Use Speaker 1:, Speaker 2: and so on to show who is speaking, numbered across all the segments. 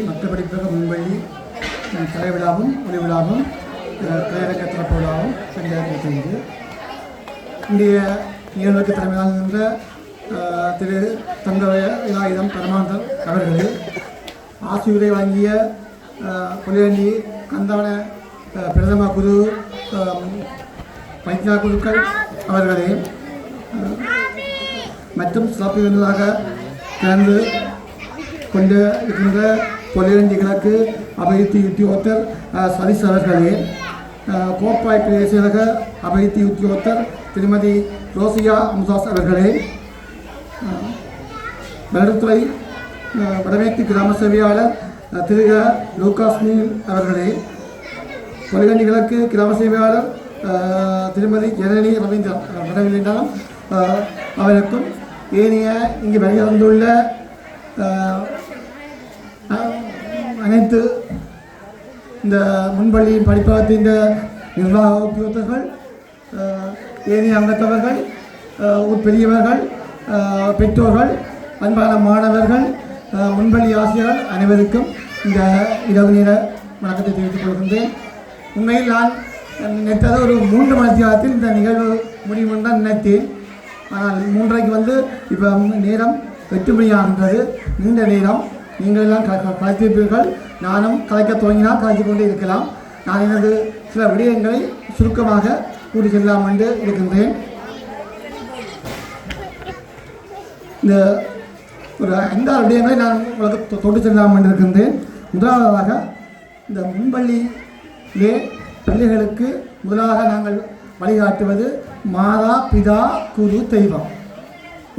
Speaker 1: மக்கள் படிப்பக முன்பள்ளி கலை விழாவும் ஒளி விழாவும் கையடக்க திறப்பு விழாவும் 2025 இன்றைய நிகழ்வுக்கு தலைமையாக நின்ற திரு தங்கவய விநாயகம் பரமானந்தன் அவர்களே, ஆசியுரை வழங்கிய புலியண்டி கந்தான பிரதம குரு வைத்தியா குருக்கள் அவர்களே, மற்றும் சிறப்பு விருந்தாக கலந்து கொண்டு இருக்கின்ற பொலியண்டி கிழக்கு அபிவிருத்தி உத்தியோகத்தர் சதீஷ் அவர்களே, கோப்பாய் பிரதேச அபிவிருத்தி உத்தியோகத்தர் திருமதி ரோசியா அமுதாஸ் அவர்களே, வருடத்துறை வடமேற்கு கிராம சேவையாளர் திரு லூகாஸ் நீல் அவர்களே, பொலியண்டி கிழக்கு கிராம சேவையாளர் திருமதி ஜனனி ரவீந்திரன் அவருக்கும் ஏனைய இங்கு வருகிற அனைத்து இந்த முன்பள்ளியின் படிப்பகத்தின் நிர்வாக உத்தியோகத்தர்கள், ஏனைய அங்கத்தவர்கள், பெரியவர்கள், பெற்றோர்கள், அன்பான மாணவர்கள், முன்பள்ளி ஆசிரியர்கள் அனைவருக்கும் இந்த இரவு நேர வணக்கத்தை தெரிவித்துக் கொள்கின்றேன். உண்மையில் நான் நினைத்தது ஒரு 3 மணித்தியாலத்தில் இந்த நிகழ்வு முடியும் என்று தான் நினைத்தேன். ஆனால் 3:30 இப்போ நேரம் 8 மணி ஆகின்றது. நீண்ட நேரம் நீங்கள் எல்லாம் கலைத்திருப்பீர்கள். நானும் கலைக்க துவங்கினால் கலைத்து கொண்டே இருக்கலாம். நான் எனது சில விடயங்களை சுருக்கமாக கூறி செல்லலாம் என்று இருக்கின்றேன். இந்த ஒரு 5 விடயங்களை நான் உங்களுக்கு தொட்டு செல்லலாம் என்று இருக்கின்றேன். முதலாவதாக இந்த முன்பள்ளியிலே பிள்ளைகளுக்கு முதலாக நாங்கள் வழிகாட்டுவது மாதா பிதா குரு தெய்வம்.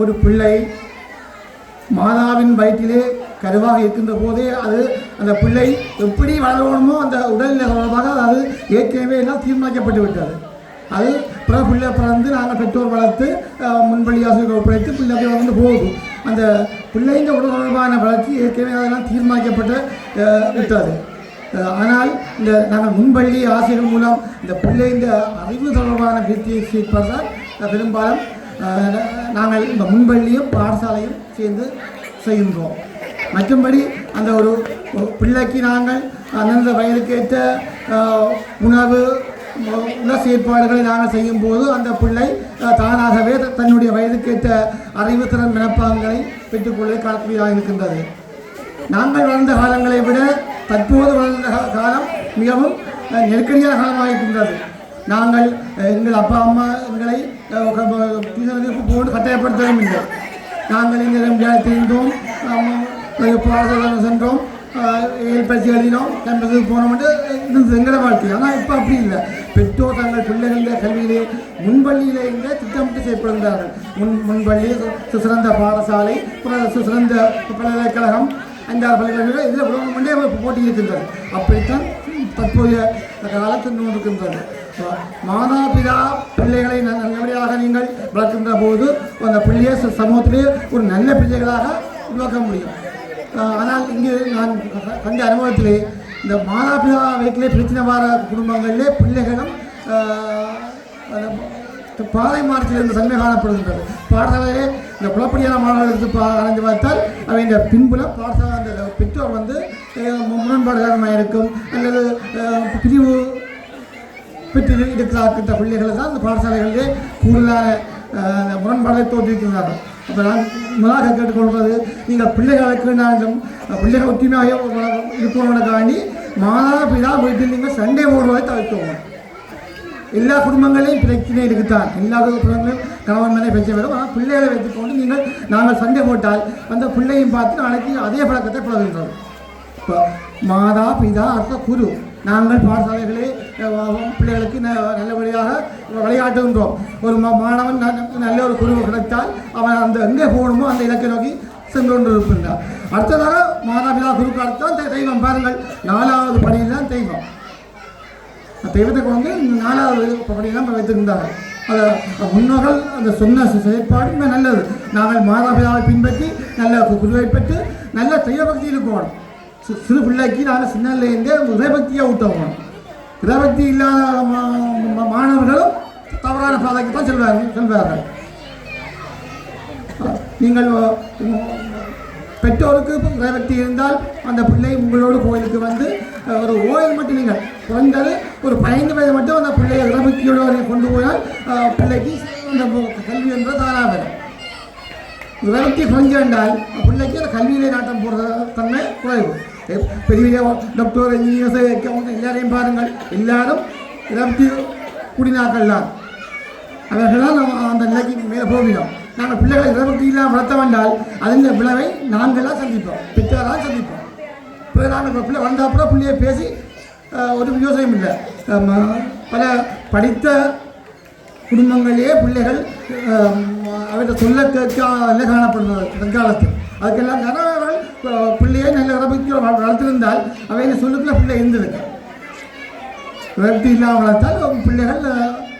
Speaker 1: ஒரு பிள்ளை மாதாவின் வயிற்றிலே கருவாக இருக்கின்ற போதே அந்த பிள்ளை எப்படி வளரணுமோ அந்த உடல்நிலை தொடர்பாக அது ஏற்கனவே எல்லாம் தீர்மானிக்கப்பட்டு விட்டது. அது பிள்ளை பிறந்து நாங்கள் பெற்றோர் வளர்த்து முன்பள்ளி ஆசிரியர்கள் ஒப்படைத்து பிள்ளைகள் வந்து போகுது. அந்த பிள்ளைங்க உடல் தொடர்பான வளர்ச்சி ஏற்கனவே அதெல்லாம் தீர்மானிக்கப்பட்டு விட்டது. ஆனால் இந்த நாங்கள் முன்பள்ளி ஆசிரியர்கள் மூலம் இந்த பிள்ளைங்க அறிவு தொடர்பான விருத்தியை சேர்ப்பதால் பெரும்பாலும் நாங்கள் இந்த முன்பள்ளியும் பாடசாலையும் சேர்ந்து செய்கின்றோம். மற்றும்படி அந்த ஒரு பிள்ளைக்கு நாங்கள் அந்தந்த வயதுக்கேற்ற உணவு உள்ள செயற்பாடுகளை நாங்கள் செய்யும்போது அந்த பிள்ளை தானாகவே தன்னுடைய வயதுக்கேற்ற அறிவுத்திறன் மனப்பாங்களை பெற்றுக்கொள்ள காணக்கூடியதாக இருக்கின்றது. நாங்கள் வாழ்ந்த காலங்களை விட தற்போது வாழ்ந்த காலம் மிகவும் நெருக்கடியான காலமாக இருக்கின்றது. நாங்கள் எங்கள் அப்பா அம்மா எங்களை டியூஷனுக்கு போட்டு கட்டாயப்படுத்தவும் இல்லை. நாங்கள் இங்கே விளையாட்டிருந்தோம், பாடசாலை சென்றோம், பயிற்சி எழுதினோம், கேம்பஸுக்கு போனோம்ட்டு இருந்தது எங்களோட வாழ்க்கை. ஆனால் இப்போ அப்படி இல்லை. பெற்றோர் தங்கள் பிள்ளைகளுடைய கல்வியிலே முன்பள்ளியிலேருந்தே திட்டமிட்டு செயல்படுகிறார்கள். முன்பள்ளி சிறந்த பாடசாலை, சிறந்த பல்கலைக்கழகம், 5-6 பல்கலைக்கழகம் இதில் உலகமண்டே போட்டி இருக்கின்றது. அப்படித்தான் தற்போதைய காலத்தில் இருக்கின்றது. மாதா பிதா பிள்ளைகளை நல்லபடியாக நீங்கள் வளர்க்கின்ற போது அந்த பிள்ளையை சமூகத்திலே ஒரு நல்ல பிள்ளைகளாக உருவாக்க முடியும். ஆனால் இங்கு நான் கண்ட அனுபவத்திலே இந்த மாதா பிதா வீட்டிலே பிரச்சனை வர குடும்பங்களிலே பிள்ளைகளும் பாதை மாற்றத்தில் இருந்த தன்மை காணப்படுகின்றது. பாடசாலையிலே இந்த குழப்படியான மாணவர்களுக்கு அடைந்து பார்த்தால் அவை இந்த பின்புலம் பாடசாலை அந்த பெற்றோர் முரண்பாடுகாரமாக இருக்கும் அல்லது பிரிவு பெற்று இருக்கிற பிள்ளைகளை தான் அந்த பாடசாலைகளிலே கூடுதலான முரண்பாடை தோற்றுவிக்கிறார்கள். அப்போ நான் முதலாக கேட்டுக்கொள்வது, நீங்கள் பிள்ளைகளுக்கு நாங்கள் பிள்ளைகள் ஒற்றுமையாக இருக்கணும்னு மாதா பிதா வீட்டில் நீங்கள் சண்டை போடுவதை தவிர்க்கணும். எல்லா குடும்பங்களையும் பிரச்சனை இருக்குத்தான், எல்லா குடும்பங்களும் கணவன் மேலே பிரச்சனை வரும். ஆனால் பிள்ளைகளை வைத்துக்கொண்டு நாங்கள் சண்டை போட்டால் அந்த பிள்ளையும் பார்த்து நாளைக்கு அதே பழக்கத்தை பழகின்றோம். இப்போ மாதா பிதா அர்த்த குரு நாங்கள் பாடசாலைகளே பிள்ளைகளுக்கு நல்லபடியாக விளையாட்டுகின்றோம். ஒரு மாணவன் நல்ல ஒரு குரு கிடைத்தால் அவன் அந்த எங்கே போகணுமோ அந்த இலக்கை நோக்கி சென்று கொண்டு இருக்கின்றார். அடுத்ததாக மாதாபிதா குருக்கு அடுத்தான் தெய்வம். பாருங்கள், 4வது படியில் தான் தெய்வம். தெய்வத்துக்கு 4வது படியில் தான் வைத்திருந்தார்கள். அதை முன்னோர்கள் அந்த சொன்ன செயற்பாடு மிக நல்லது. நாங்கள் மாதாபிதாவை பின்பற்றி நல்ல குருவை பெற்று நல்ல தெய்வ பக்தியில் போகணும். சிறு பிள்ளைக்கு நாங்கள் சின்னலேருந்தே இறைபக்தியாக ஊட்டணும். இறைபக்தி இல்லாத மாணவர்களும் தவறான பாதைக்கு தான் செல்வார்கள். நீங்கள் பெற்றோருக்கு உங்களுக்கு இறைவக்தி இருந்தால் அந்த பிள்ளை உங்களோடு கோயிலுக்கு வந்து ஒரு ஓயில் மட்டும் நீங்கள் குறைந்தது ஒரு 15 வயது மட்டும் அந்த பிள்ளையை இறைவக்தியோடு கொண்டு போனால் பிள்ளைக்கு அந்த கல்வி என்ற தானாக வரும். இறைவக்தி குறைஞ்சு என்றால் பிள்ளைக்கு அந்த கல்வியிலே நாட்டம் போடுற தன்மை குறைவு. பெரிய டாக்டர் இன்ஜினியர்ஸ் அக்கௌண்ட் எல்லாரையும் பாருங்கள், எல்லாரும் இறைவக்தி குடிநாக்கள் தான். அவர்களால் அந்த நிலைக்கு மேலே போகிறோம். நாங்கள் பிள்ளைகளை இறைவக்தி இல்லாமல் வளர்த்த வேண்டால் அதன் விளைவை நாங்களாக சந்திப்போம், பெற்றாராக சந்திப்போம். இப்போ நாங்கள் பிள்ளை வந்தாப்புறம் பிள்ளையை பேசி ஒரு யோசனையும் இல்லை. பல படித்த குடும்பங்களிலே பிள்ளைகள் அவற்றை சொல்ல கேட்காத காணப்படுகிறது தற்காலத்தில். அதுக்கெல்லாம் அவர்கள் பிள்ளையை நல்ல இறைவக்தி வளர்த்திருந்தால் அவை சொல்லுக்குள்ள பிள்ளை இருந்திருக்கு. இறைவக்தி இல்லாமல் வளர்த்தால் பிள்ளைகள்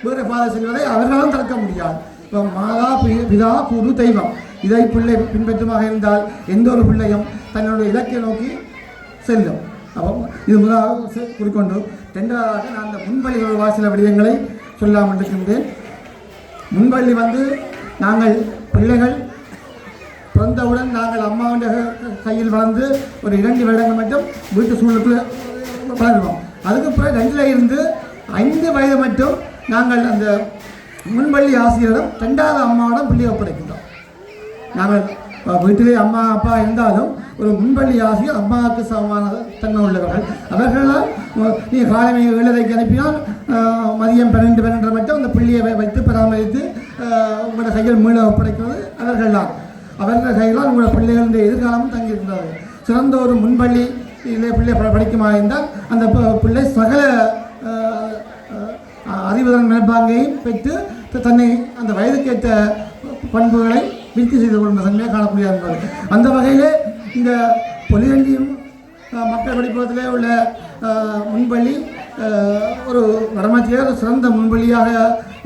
Speaker 1: வேறு பாதை செல்வதை அவர்களும் தடுக்க முடியாது. இப்போ மாதா பிதா குரு தெய்வம் இதை பிள்ளை பின்பற்றுமாக இருந்தால் எந்த ஒரு பிள்ளையும் தன்னுடைய இலக்கை நோக்கி செல்லும். அப்போ இது முதலாக குறிக்கொண்டு ரெண்டாவதாக நான் அந்த முன்பள்ளி சில விடயங்களை சொல்லாமல் இருக்கின்றேன். முன்பள்ளி நாங்கள் பிள்ளைகள் பிறந்தவுடன் நாங்கள் அம்மாவுடைய கையில் வளர்ந்து ஒரு 2 வருடங்கள் மட்டும் வீட்டு சூழலுக்குள்ள வளருவோம். அதுக்கு பிறகு 2 இருந்து 5 வயது மட்டும் நாங்கள் அந்த முன்பள்ளி ஆசிரியரிடம் 2வது அம்மாவிடம் பிள்ளையை ஒப்படைக்கின்றோம். நாங்கள் வீட்டிலே அம்மா அப்பா இருந்தாலும் ஒரு முன்பள்ளி ஆசிரியர் அம்மாவுக்கு சமமான தன்மை உள்ளவர்கள். அவர்களால் நீங்கள் காலமே 7:30 அனுப்பினால் மதியம் 12 மட்டும் அந்த பிள்ளையை வைத்து பராமரித்து உங்களோட கையில் மீள ஒப்படைக்கிறது அவர்கள் தான். அவர்கள் கையிலால் உங்களோட பிள்ளைகளுடைய எதிர்காலமும் தங்கியிருக்கிறது. சிறந்த ஒரு முன்பள்ளி பிள்ளை படிக்குமா இருந்தால் அந்த பிள்ளை சகல அறிவுதன் மேற்பாங்கையும் பெற்று தன்னை அந்த வயதுக்கேற்ற பண்புகளை விருத்தி செய்து கொள்ளும் தன்மையாக காணக்கூடிய என்பது. அந்த வகையிலே இந்த பொலிகண்டியும் மக்கள் படிப்பகத்திலே உள்ள முன்பள்ளி ஒரு வடமாட்சியாக சிறந்த முன்பள்ளியாக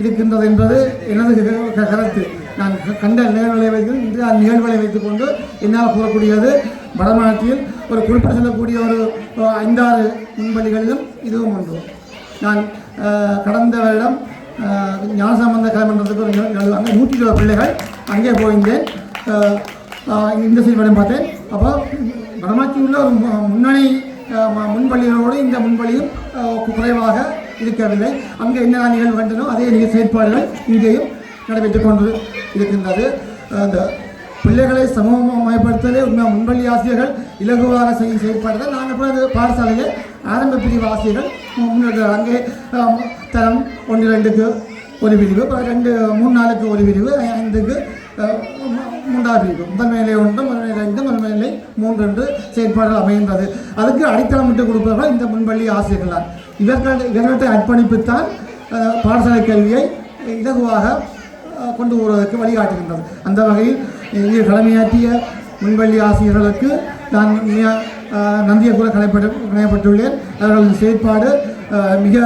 Speaker 1: இருக்கின்றது என்பது எனது கருத்து. நான் கண்ட நிகழ்வுகளை வைத்து இன்று அந்த நிகழ்வுகளை வைத்துக்கொண்டு என்னால் கூறக்கூடியது வடமாட்சியில் ஒரு குறிப்பிட்டு சொல்லக்கூடிய ஒரு 5-6 முன்பள்ளிகளிலும் இதுவும் ஒன்று. நான் கடந்த வருடம் ஞானசம்பந்த கலைமன்றத்துக்கு அங்கே 120 பிள்ளைகள் அங்கே போயிருந்தேன். இந்த சைடு பார்த்தேன். அப்போ வடமாட்சியில் உள்ள ஒரு முன்னணி முன்பள்ளிகளோடு இந்த முன்பள்ளியும் குறைவாக இருக்கவில்லை. அங்கே என்ன நிகழ்வு கண்டனோ அதே செயற்பாடுகள் இங்கேயும் நடைபெற்றுக் கொண்டு இருக்கின்றது. அந்த பிள்ளைகளை சமூகமயப்படுத்தலே முன்பள்ளி ஆசிரியர்கள் இலகுவாக செய்யும் செயற்பாடுகள் நாங்கள் பிறகு பாடசாலையில் ஆரம்ப பிரிவு ஆசிரியர்கள் முன்னெடுத்து அங்கே தரம் 1-2க்கு ஒரு பிரிவு, 2-3-4க்கு ஒரு பிரிவு, 5க்கு 3வது பிரிவு, முதல் மேலே 1, முதல் மேலே 2, முதல் மேலே 3 என்று செயற்பாடுகள் அமைகின்றது. அதுக்கு அடித்தளமிட்டு கொடுப்பவர்கள் இந்த முன்பள்ளி ஆசிரியர்கள் தான். இவர்கள்ட்ட அர்ப்பணிப்புத்தான் பாடசாலை கல்வியை இலகுவாக கொண்டு வருவதற்கு வழிகாட்டுகின்றது. அந்த வகையில் இங்கே கடமையாற்றிய முன்பள்ளி ஆசிரியர்களுக்கு நான் நந்தியை கூட கணையப்பட்டுள்ளேன். அவர்களின் செயற்பாடு மிக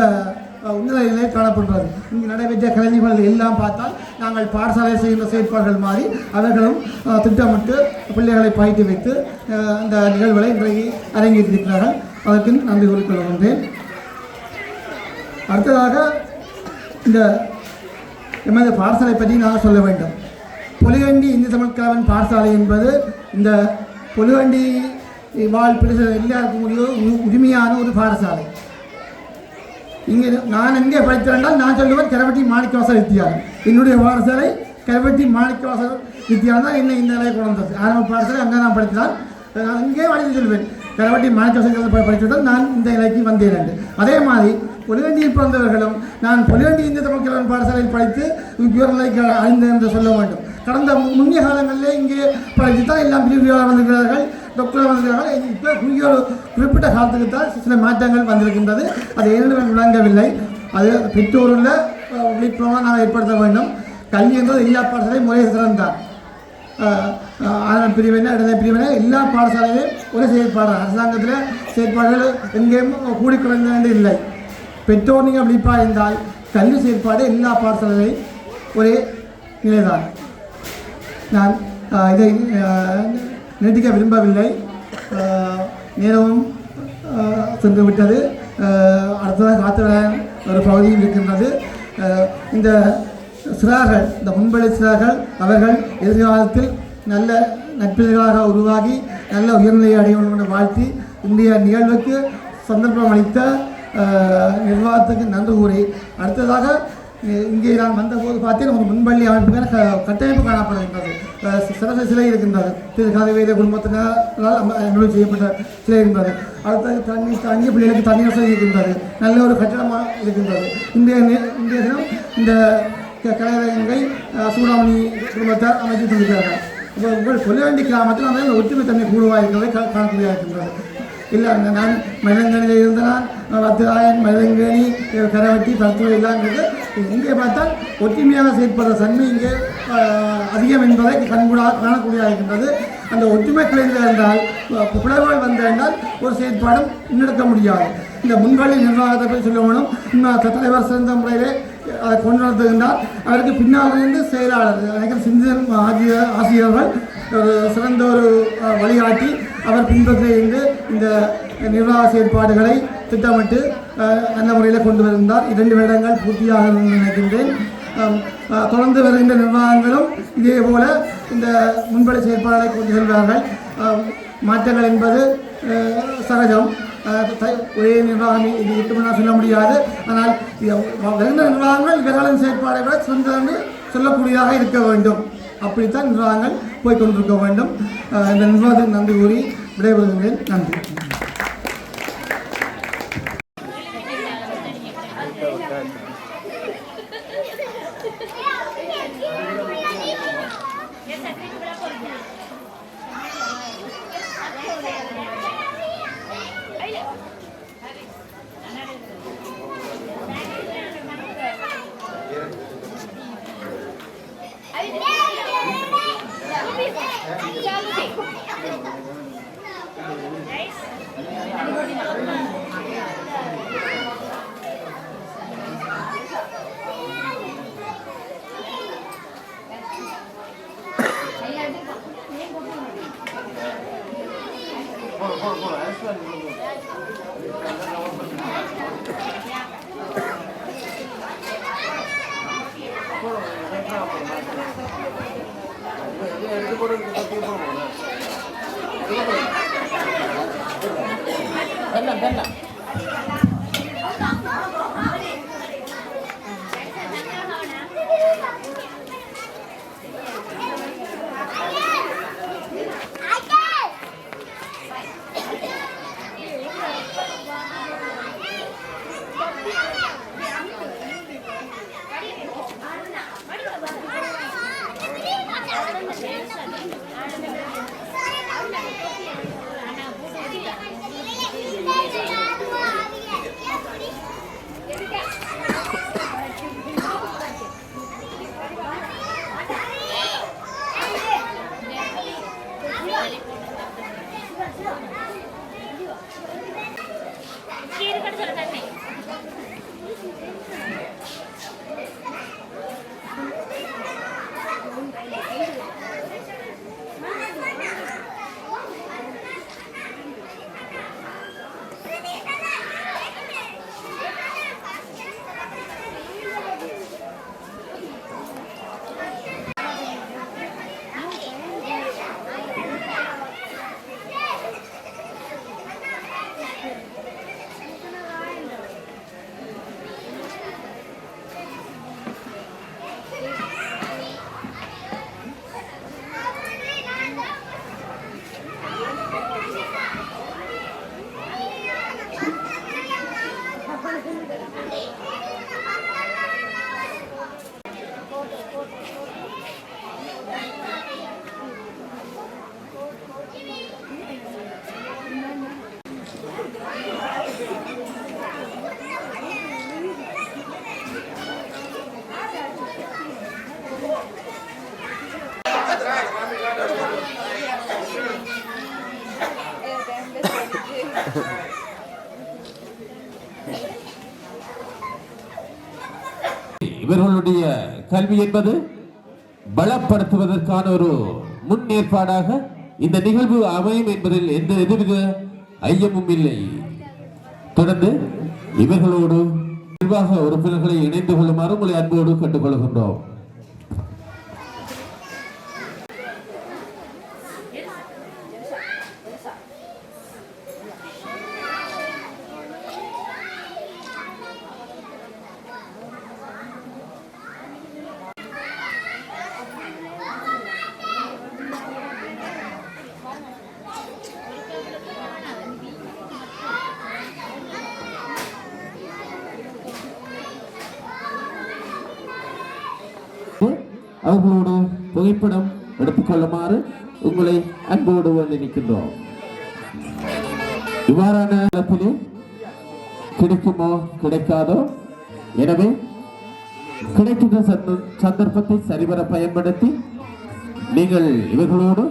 Speaker 1: உன்னத நிலையில் காணப்படுகிறது. இங்கு நடைபெற்ற கலைஞர்கள் எல்லாம் பார்த்தால் நாங்கள் பாடசாலை செய்கின்ற செயற்பாடுகள் மாறி அவர்களும் திட்டமிட்டு பிள்ளைகளை பயிற்றுவித்து அந்த நிகழ்வுகளை இன்றைக்கு அரங்கேற்றிருக்கிறார்கள். அதற்கு நன்றி கூறிக்கொள்கின்றேன். அடுத்ததாக இந்த எமது பாடசாலை பற்றி நான் சொல்ல வேண்டும். பொலிகண்டி இந்து தமிழ் கலவன் பாடசாலை என்பது இந்த பொலிகண்டி வாழ் எல்லாருக்கும் உரிமையான ஒரு பாடசாலை. இங்கே நான் எங்கே படித்திருந்தால் நான் சொல்லுவேன் கரவட்டி மாணிக்கவாசல் வித்தியாலயம். என்னுடைய பாடசாலை கரவட்டி மாணிக்கவாசல் வித்தியாலயம் தான் என்னை இந்த நிலையை கொண்டு வந்தது. ஆரம்ப பாடசாலை அங்கே நான் படித்தால் நான் இங்கே வழித்து சொல்வேன் கரவட்டி மாணிக்கவாசல் படித்ததுடன் நான் இந்த நிலைக்கு வந்தேன் என்று. அதே மாதிரி பொலிகண்டியில் பிறந்தவர்களும் நான் பொலிகண்டி இந்திய தமிழ் கலவன் பாடசாலையில் படித்து உயர்நிலைக்கு அழிந்தேன் என்று சொல்ல வேண்டும். கடந்த முன்னிய காலங்களிலே இங்கே படித்து தான் எல்லாம் பிரிவுகளாக வந்திருக்கிறார்கள், டாக்டராக வந்திருக்கிறார்கள். இப்போ குறிப்பிட்ட காலத்துக்கு தான் சில மாற்றங்கள் வந்திருக்கின்றது. அது ஏனென்று விளங்கவில்லை. அது பெற்றோருள்ள விழிப்புணர்வாக நாம் ஏற்படுத்த வேண்டும். கல்வி என்பது எல்லா பாடசாலையும் ஒரே சிறந்தான். ஆரம்ப பிரிவினை இடைநிலை பிரிவினை எல்லா பாடசாலையிலும் ஒரே செயற்பாடு. அரசாங்கத்தில் செயற்பாடுகள் எங்கேயும் கூடி குறைந்த இல்லை. பெற்றோர் நீங்கள் விழிப்பாக இருந்தால் கல்வி செயற்பாடு எல்லா பாடசாலையிலும் ஒரே நிலைதான். நான் இதை நீட்டிக்க விரும்பவில்லை. நேரமும் சென்று விட்டது. அடுத்ததாக காத்துவிளையான் ஒரு பகுதியில் இருக்கின்றது. இந்த சிறார்கள், இந்த முன்பள்ளி சிறார்கள் அவர்கள் எதிர்காலத்தில் நல்ல நட்பில்களாக உருவாகி நல்ல உயர்நிலையை அடைய வேண்டும் என்ற வாழ்த்தி இன்றைய நிகழ்வுக்கு சந்தர்ப்பம் அளித்த நிர்வாகத்துக்கு நன்றி கூறி அடுத்ததாக இங்கே நான் வந்தபோது பார்த்தேன் ஒரு முன்பள்ளி அமைப்புக்கான கட்டமைப்பு காணப்படுகின்றது. சிறந்த சிலை இருக்கின்றது. திரு கதவேத குடும்பத்தினால் அனுமதி செய்யப்பட்ட சிலை இருக்கின்றது. அடுத்தது தண்ணி பிள்ளைகளுக்கு தண்ணீர் வசதி இருக்கின்றது. நல்ல ஒரு கட்டடமாக இருக்கின்றது. இன்றைய தினம் இந்த கலைஞரை சூடாமணி குடும்பத்தார் அமைத்து தந்திருக்கிறார்கள். இப்போ உங்கள் சொல்ல வேண்டிய கிராமத்தில் அந்த ஒற்றுமை தன்மை கூடுவாக இருக்கிறதை காணக்கூடியதாக இருக்கின்றது. இல்லை நான் மயிலங்கணியில் இருந்தால் வத்திராயன் மயிலங்கணி கரவட்டி பருத்துவ இல்லாங்கிறது இங்கே பார்த்தால் ஒற்றுமையாக செயற்படுற தன்மை இங்கே அதிகம் என்பதை கண்கூடாக காணக்கூடியதாக இருக்கின்றது. அந்த ஒற்றுமை கிளைந்து என்றால் பிளவுகள் வந்தால் ஒரு செயற்பாடும் முன்னெடுக்க முடியாது. இந்த முன்வழி நிர்வாகத்தை பற்றி சொல்ல வேணும். தலைவர் சிறந்த முறையிலே அதை கொண்டு நடத்துகின்றார். அவருக்கு பின்னால் இருந்து செயலாளர் எனக்கு சிந்தன் ஆசிரியர்கள் ஒரு சிறந்த ஒரு வழிகாட்டி அவர் பின்பற்றியிருந்து இந்த நிர்வாக செயற்பாடுகளை திட்டமிட்டு நல்ல முறையில் கொண்டு வருகின்றார். 2 வருடங்கள் பூர்த்தியாக நினைக்கின்றேன். தொடர்ந்து வருகின்ற நிர்வாகங்களும் இதே போல இந்த முன்வழி செயற்பாடுகளை கொண்டு செல்வார்கள். மாற்றங்கள் என்பது சகஜம். ஒரே நிர்வாகம் இது 8 மணி நேரம் சொல்ல முடியாது. ஆனால் வருகின்ற நிர்வாகங்கள் இவர்களின் செயற்பாடை விட சிறந்தது சொல்லக்கூடியதாக இருக்க வேண்டும். அப்படித்தான் நிர்வாகங்கள் போய்கொண்டிருக்க வேண்டும். இந்த நிர்வாகத்துக்கு நன்றி கூறி விடைபெறுகிறேன். நன்றி.
Speaker 2: இவர்களுடைய கல்வி என்பது பலப்படுத்துவதற்கான ஒரு முன்னேற்பாடாக இந்த நிகழ்வு அமையும் என்பதில் எந்த எதுவித ஐயமும் இல்லை. தொடர்ந்து இவர்களோடு நிர்வாக உறுப்பினர்களை இணைந்து கொள்ளுமாறு உங்களை அன்போடு கேட்டுக்கொள்கின்றோம். அவர்களோடு புகைப்படம் எடுத்துக்கொள்ளுமாறு உங்களை அன்போடு வந்து நிற்கின்றோம். இவ்வாறான இடத்திலே கிடைக்குமோ கிடைக்காதோ, எனவே கிடைக்கின்ற சந்தர்ப்பத்தை சரிவர பயன்படுத்தி நீங்கள் இவர்களோடு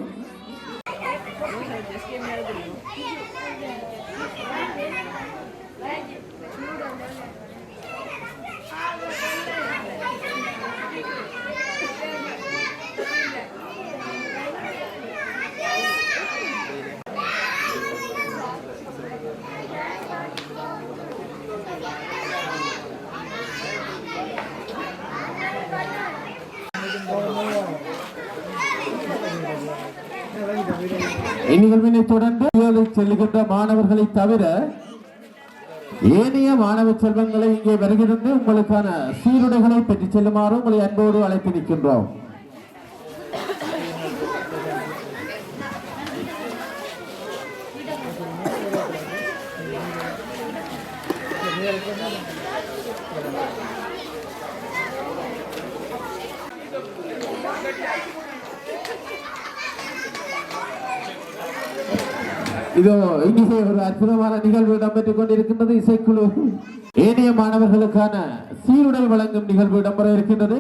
Speaker 2: இந்நிகழ்வினை தொடர்ந்து செல்லுகின்ற மாணவர்களை தவிர ஏனைய மாணவ செல்வங்களை இங்கே வருகிறது உங்களுக்கான சீருடைகளை பெற்றுச் செல்லுமாறு உங்களை அன்போடு அழைத்து நிற்கின்றோம். இதோ இங்கே ஒரு அற்புதமான நிகழ்வு இடம்பெற்றுக் கொண்டிருக்கின்றது. இசைக்குழு ஏனைய மாணவர்களுக்கான சீருடை வழங்கும் நிகழ்வு இடம்பெற இருக்கின்றது.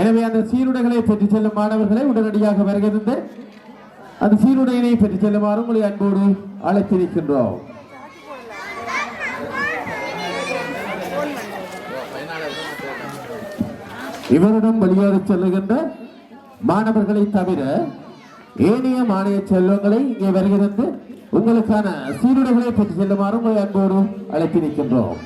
Speaker 2: எனவே அந்த சீருடைகளை பெற்றுச் செல்லும் மாணவர்களை உடனடியாக வருகிறது அந்த சீருடையினை பெற்றுச் செல்லுமாறு உங்களை அன்போடு அழைத்திருக்கின்றோம். இவரிடம் வெளியேறி செல்லுகின்ற மாணவர்களை தவிர ஏனைய மாநில செல்வங்களை இங்கே வருகிறது உங்களுக்கான சீருடைகளை பெற்று செல்லுமாறு உங்களை அன்போடு அழைத்து நிற்கின்றோம்.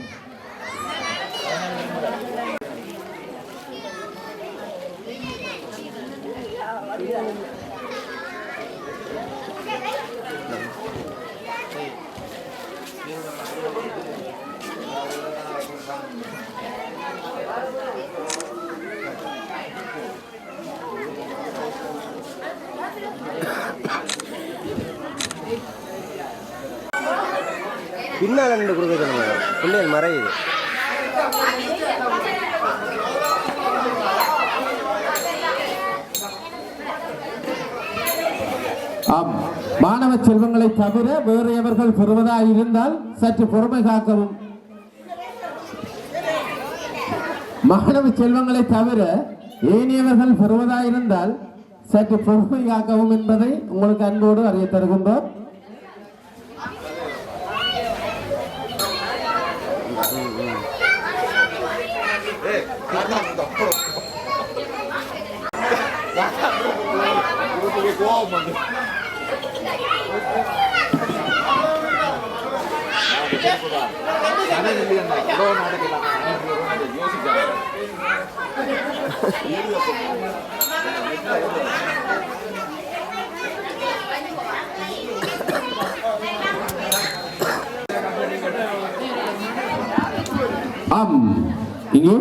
Speaker 3: பின்னால் ரெண்டு கொடுக்க பிள்ளைகள் மறையுது.
Speaker 2: ஆம், மாணவ செல்வங்களை தவிர வேறு எவர்கள் பெறுவதாக இருந்தால் சற்று பொறுமை காக்கவும். மாணவ செல்வங்களை தவிர ஏனையவர்கள் பெறுவதாக இருந்தால் சற்று பொறுமை காக்கவும் என்பதை உங்களுக்கு அன்போடு அறிய தருகின்றோம். ஆம், இங்கே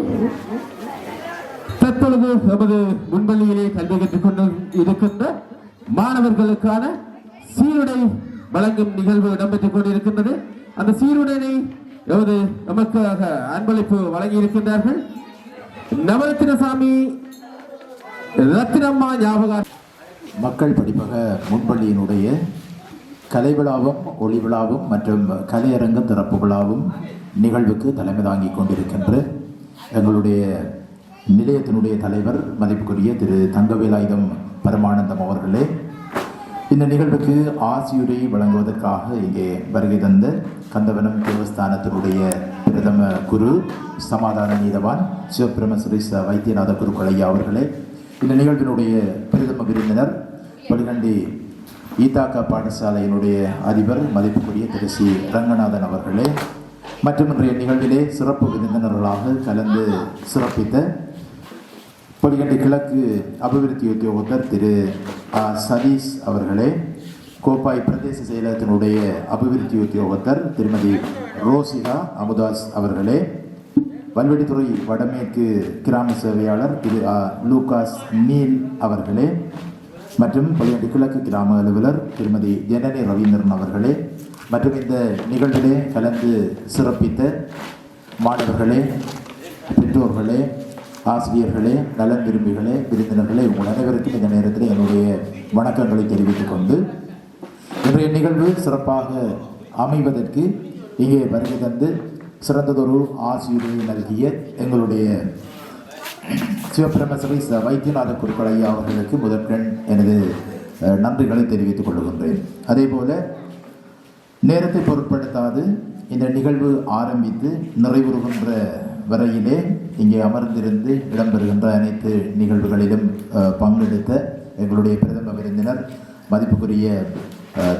Speaker 2: தற்பொழுது நமது முன்பள்ளியிலே கல்வி கற்றுக் கொண்டு இருக்கின்ற மாணவர்களுக்கான சீருடை வழங்கும் நிகழ்வு இடம்பெற்றுக் கொண்டிருக்கின்றது. அந்த சீருடையை நமக்காக அன்பளிப்பு வழங்கி இருக்கின்றார்கள் நவரத்தினசாமி ரத்தினம்மா ஞாபக
Speaker 4: மக்கள் படிப்பக முன்பள்ளியினுடைய கலை விழாவும் ஒளி விழாவும் மற்றும் கலையரங்கம் திறப்பு விழாவும் நிகழ்வுக்கு தலைமை தாங்கிக் கொண்டிருக்கின்ற எங்களுடைய நிலையத்தினுடைய தலைவர் மதிப்புக்குரிய திரு தங்கவேலாயுதம் பரமானந்தம் அவர்களே, இந்த நிகழ்வுக்கு ஆசியுரை வழங்குவதற்காக இங்கே வருகை தந்த கந்தவனம் தேவஸ்தானத்தினுடைய பிரதம குரு சமாதான நீதவான் சிவபிரம சுரேஷ் வைத்தியநாத குருக்கள் ஐயா அவர்களே, இந்த நிகழ்வினுடைய பிரதம விருந்தினர் பலிகண்டி ஈதாக்கா பாடசாலையினுடைய அதிபர் மதிப்புக்குரிய திரு சி ரங்கநாதன் அவர்களே, மற்றும் இன்றைய நிகழ்விலே சிறப்பு விருந்தினர்களாக கலந்து சிறப்பித்த பலிகண்டி கிழக்கு அபிவிருத்தி உத்தியோகத்தர் திரு சதீஷ் அவர்களே, கோப்பாய் பிரதேச செயலகத்தினுடைய அபிவிருத்தி உத்தியோகத்தர் திருமதி ரோசிகா அமுதாஸ் அவர்களே, வல்வெடித்துறை வடமேற்கு கிராம சேவையாளர் திரு லூகாஸ் நீல் அவர்களே, மற்றும் பலிகண்டி கிழக்கு கிராம அலுவலர் திருமதி ஜனனி ரவீந்திரன் அவர்களே, மற்றும் இந்த நிகழ்விலே கலந்து சிறப்பித்த மாணவர்களே, பெற்றோர்களே, ஆசிரியர்களே, நலன் விரும்பிகளே, விருந்தினர்களே, உங்கள் அனைவருக்கும் இந்த நேரத்தில் என்னுடைய வணக்கங்களை தெரிவித்துக் கொண்டு இன்றைய நிகழ்வு சிறப்பாக அமைவதற்கு இங்கே வருகை தந்து சிறந்ததொரு ஆசிரியரை நல்கிய எங்களுடைய சிவபிரமசபை வைத்தியநாத குருக்கள் ஐயா அவர்களுக்கு முதற்கண் எனது நன்றிகளை தெரிவித்துக் கொள்கின்றேன். அதே போல நேரத்தை பொருட்படுத்தாது இந்த நிகழ்வு ஆரம்பித்து நிறைவுறுகின்ற வரையிலே இங்கே அமர்ந்திருந்து இடம்பெறுகின்ற அனைத்து நிகழ்வுகளிலும் பங்கெடுத்த எங்களுடைய பிரதம விருந்தினர் மதிப்புக்குரிய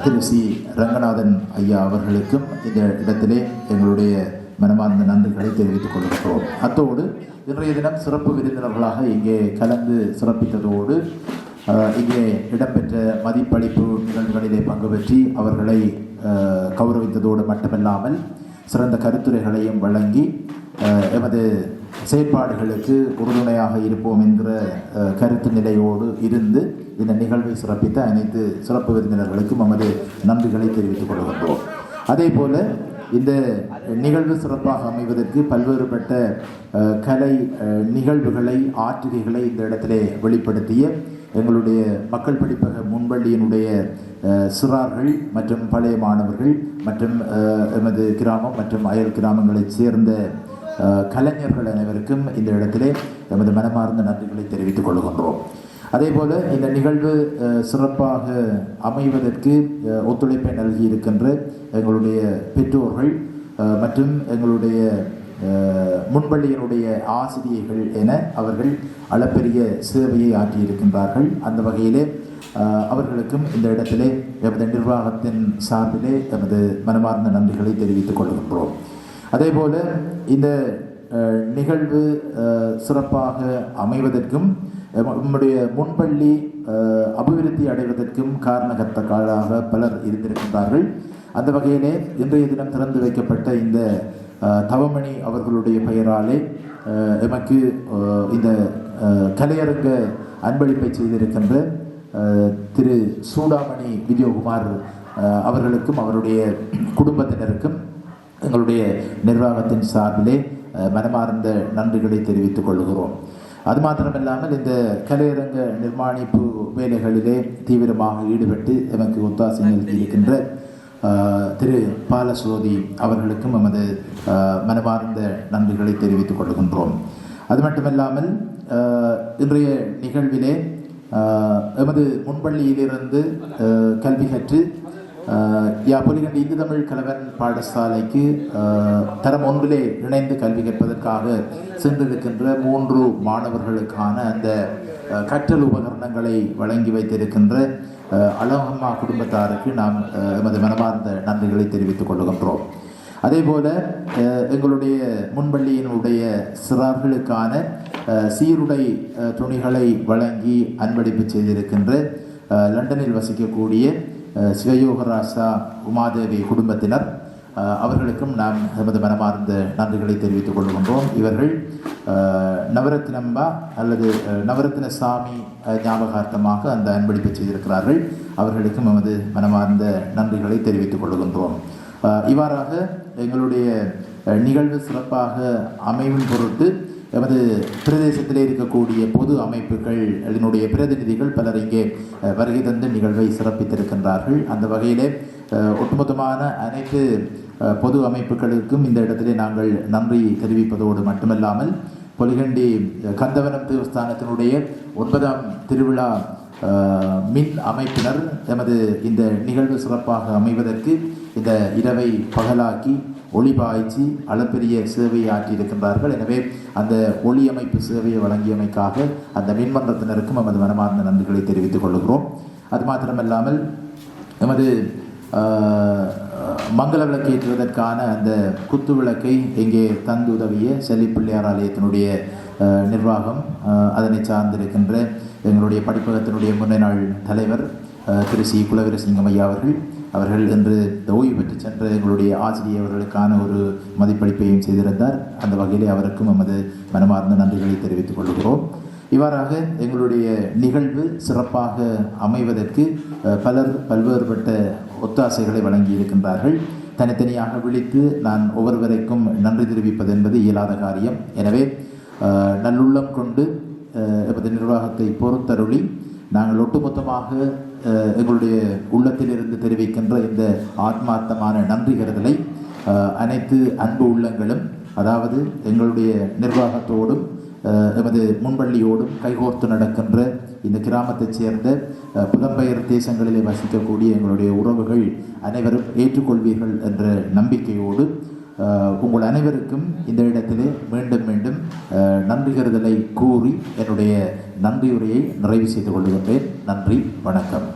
Speaker 4: திரு சி ரங்கநாதன் ஐயா அவர்களுக்கும் இந்த இடத்திலே எங்களுடைய மனமார்ந்த நன்றிகளை தெரிவித்துக் கொள்கிறோம். அத்தோடு இன்றைய தினம் சிறப்பு விருந்தினர்களாக இங்கே கலந்து சிறப்பித்ததோடு இங்கே இடம்பெற்ற மதிப்பளிப்பு நிகழ்வுகளிலே பங்கு பெற்றி அவர்களை கௌரவித்ததோடு மட்டுமல்லாமல் சிறந்த கருத்துரைகளையும் வழங்கி எமது செயற்பாடுகளுக்கு உறுதுணையாக இருப்போம் என்கிற கருத்து நிலையோடு இருந்து இந்த நிகழ்வை சிறப்பித்த அனைத்து சிறப்பு விருந்தினர்களுக்கும் நமது நன்றிகளை தெரிவித்துக் கொள்கின்றோம். அதே போல இந்த நிகழ்வு சிறப்பாக அமைவதற்கு பல்வேறுபட்ட கலை நிகழ்வுகளை ஆற்றுகைகளை இந்த இடத்திலே வெளிப்படுத்திய எங்களுடைய மக்கள் படிப்பக முன்பள்ளியினுடைய சிறார்கள் மற்றும் பழைய மாணவர்கள் மற்றும் எமது கிராமம் மற்றும் அயல் கிராமங்களைச் சேர்ந்த கலைஞர்கள் அனைவருக்கும் இந்த இடத்திலே எமது மனமார்ந்த நன்றிகளை தெரிவித்துக் கொள்கின்றோம். அதே போல இந்த நிகழ்வு சிறப்பாக அமைவதற்கு ஒத்துழைப்பை நல்கியிருக்கின்ற எங்களுடைய பெற்றோர்கள் மற்றும் எங்களுடைய முன்பள்ளியினுடைய ஆசிரியர்கள் என அவர்கள் அளப்பெரிய சேவையை ஆற்றியிருக்கின்றார்கள். அந்த வகையிலே அவர்களுக்கும் இந்த இடத்திலே எமது நிர்வாகத்தின் சார்பிலே எமது மனமார்ந்த நன்றிகளை தெரிவித்துக் கொள்கின்றோம். அதே போல இந்த நிகழ்வு சிறப்பாக அமைவதற்கும் நம்முடைய முன்பள்ளி அபிவிருத்தி அடைவதற்கும் காரணகர்த்தாக்களாக பலர் இருந்திருக்கின்றார்கள். அந்த வகையிலே இன்றைய தினம் திறந்து வைக்கப்பட்ட இந்த தவமணி அவர்களுடைய பெயராலே எமக்கு இந்த கலையரங்க அன்பளிப்பை செய்திருக்கின்ற திரு சூடாமணி விஜயகுமார் அவர்களுக்கும் அவருடைய குடும்பத்தினருக்கும் எங்களுடைய நிர்வாகத்தின் சார்பிலே மனமார்ந்த நன்றிகளை தெரிவித்துக் கொள்கிறோம். அது மாத்திரமில்லாமல் இந்த கலையரங்க நிர்மாணிப்பு வேலைகளிலே தீவிரமாக ஈடுபட்டு எமக்கு ஒத்தாசை நல்கியிருக்கின்ற திரு பாலசோதி அவர்களுக்கும் எமது மனமார்ந்த நன்றிகளை தெரிவித்துக் கொள்கின்றோம். அது மட்டுமல்லாமல் இன்றைய நிகழ்விலே எமது முன்பள்ளியிலிருந்து கல்வி கற்று பொலிகண்டி இந்து தமிழ் கலவன் பாடசாலைக்கு தரம் ஒன்றிலே இணைந்து கல்வி கற்பதற்காக சென்றிருக்கின்ற 3 மாணவர்களுக்கான அந்த கற்றல் உபகரணங்களை வழங்கி வைத்திருக்கின்ற அழகம்மா குடும்பத்தாருக்கு நாம் எமது மனமார்ந்த நன்றிகளை தெரிவித்துக் கொள்கின்றோம். அதே போல எங்களுடைய முன்பள்ளியினுடைய சிறார்களுக்கான சீருடை துணிகளை வழங்கி அன்பளிப்பு செய்திருக்கின்ற லண்டனில் வசிக்கக்கூடிய சிவயோகராசா உமாதேவி குடும்பத்தினர் அவர்களுக்கும் நாம் எமது மனமார்ந்த நன்றிகளை தெரிவித்துக் கொள்கின்றோம். இவர்கள் நவரத்னம்பா அல்லது நவரத்ன சாமி ஞாபகார்த்தமாக அந்த அன்பளிப்பை செய்திருக்கிறார்கள். அவர்களுக்கும் எமது மனமார்ந்த நன்றிகளை தெரிவித்துக் கொள்கின்றோம். இவ்வாறாக எங்களுடைய நிகழ்வு சிறப்பாக அமைவின் பொருட்டு எமது பிரதேசத்திலே இருக்கக்கூடிய பொது அமைப்புகள் அதனுடைய பிரதிநிதிகள் பலர் இங்கே வருகை தந்து நிகழ்வை சிறப்பித்திருக்கின்றார்கள். அந்த வகையிலே ஒட்டுமொத்தமான அனைத்து பொது அமைப்புகளுக்கும் இந்த இடத்திலே நாங்கள் நன்றி தெரிவிப்பதோடு மட்டுமல்லாமல் பொலிகண்டி கந்தவனம் தேவஸ்தானத்தினுடைய 9ஆம் திருவிழா மின் அமைப்பினர் எமது இந்த நிகழ்வு சிறப்பாக அமைவதற்கு இந்த இரவை பகலாக்கி ஒளி பாய்ச்சி அளப்பெரிய சேவையை ஆற்றியிருக்கின்றார்கள். எனவே அந்த ஒளி அமைப்பு சேவையை வழங்கியமைக்காக அந்த மின்மன்றத்தினருக்கும் எமது மனமார்ந்த நன்றிகளை தெரிவித்துக் கொள்கிறோம். அது மாத்திரமல்லாமல் எமது மங்கள விளக்கேற்றுவதற்கான அந்த குத்து விளக்கை இங்கே தந்து உதவிய செல்லிப்பிள்ளையார் ஆலயத்தினுடைய நிர்வாகம், அதனை சார்ந்திருக்கின்ற எங்களுடைய படிப்பகத்தினுடைய முன்னே நாள் தலைவர் திரு சி குலவீரசிங்கம் ஐயா அவர்கள் இன்று ஓய்வு பெற்று சென்ற எங்களுடைய ஆசிரியர்களுக்கான ஒரு மதிப்பளிப்பையும் செய்திருந்தார். அந்த வகையிலே அவருக்கும் எமது மனமார்ந்த நன்றிகளை தெரிவித்துக் கொள்கிறோம். இவ்வாறாக எங்களுடைய நிகழ்வு சிறப்பாக அமைவதற்கு பலர் பல்வேறுபட்ட ஒத்தாசைகளை வழங்கி இருக்கின்றார்கள். தனித்தனியாக விழித்து நான் ஒவ்வொருவரைக்கும் நன்றி தெரிவிப்பது என்பது இயலாத காரியம். எனவே நல்லுள்ளம் கொண்டு எமது நிர்வாகத்தை பொறுத்தருளி நாங்கள் ஒட்டுமொத்தமாக எங்களுடைய உள்ளத்திலிருந்து தெரிவிக்கின்ற இந்த ஆத்மார்த்தமான நன்றிகரதலை அனைத்து அன்பு உள்ளங்களும், அதாவது எங்களுடைய நிர்வாகத்தோடும் எமது முன்பள்ளியோடும் கைகோர்த்து நடக்கின்ற இந்த கிராமத்தைச் சேர்ந்த புலம்பெயர் தேசங்களிலே வசிக்கக்கூடிய எங்களுடைய உறவுகள் அனைவரும் ஏற்றுக்கொள்வீர்கள் என்ற நம்பிக்கையோடு உங்கள் அனைவருக்கும் இந்த இடத்திலே மீண்டும் மீண்டும் நன்றிகருதலை கூறி என்னுடைய நன்றியுரையை நிறைவு செய்து கொள்கின்றேன். நன்றி, வணக்கம்.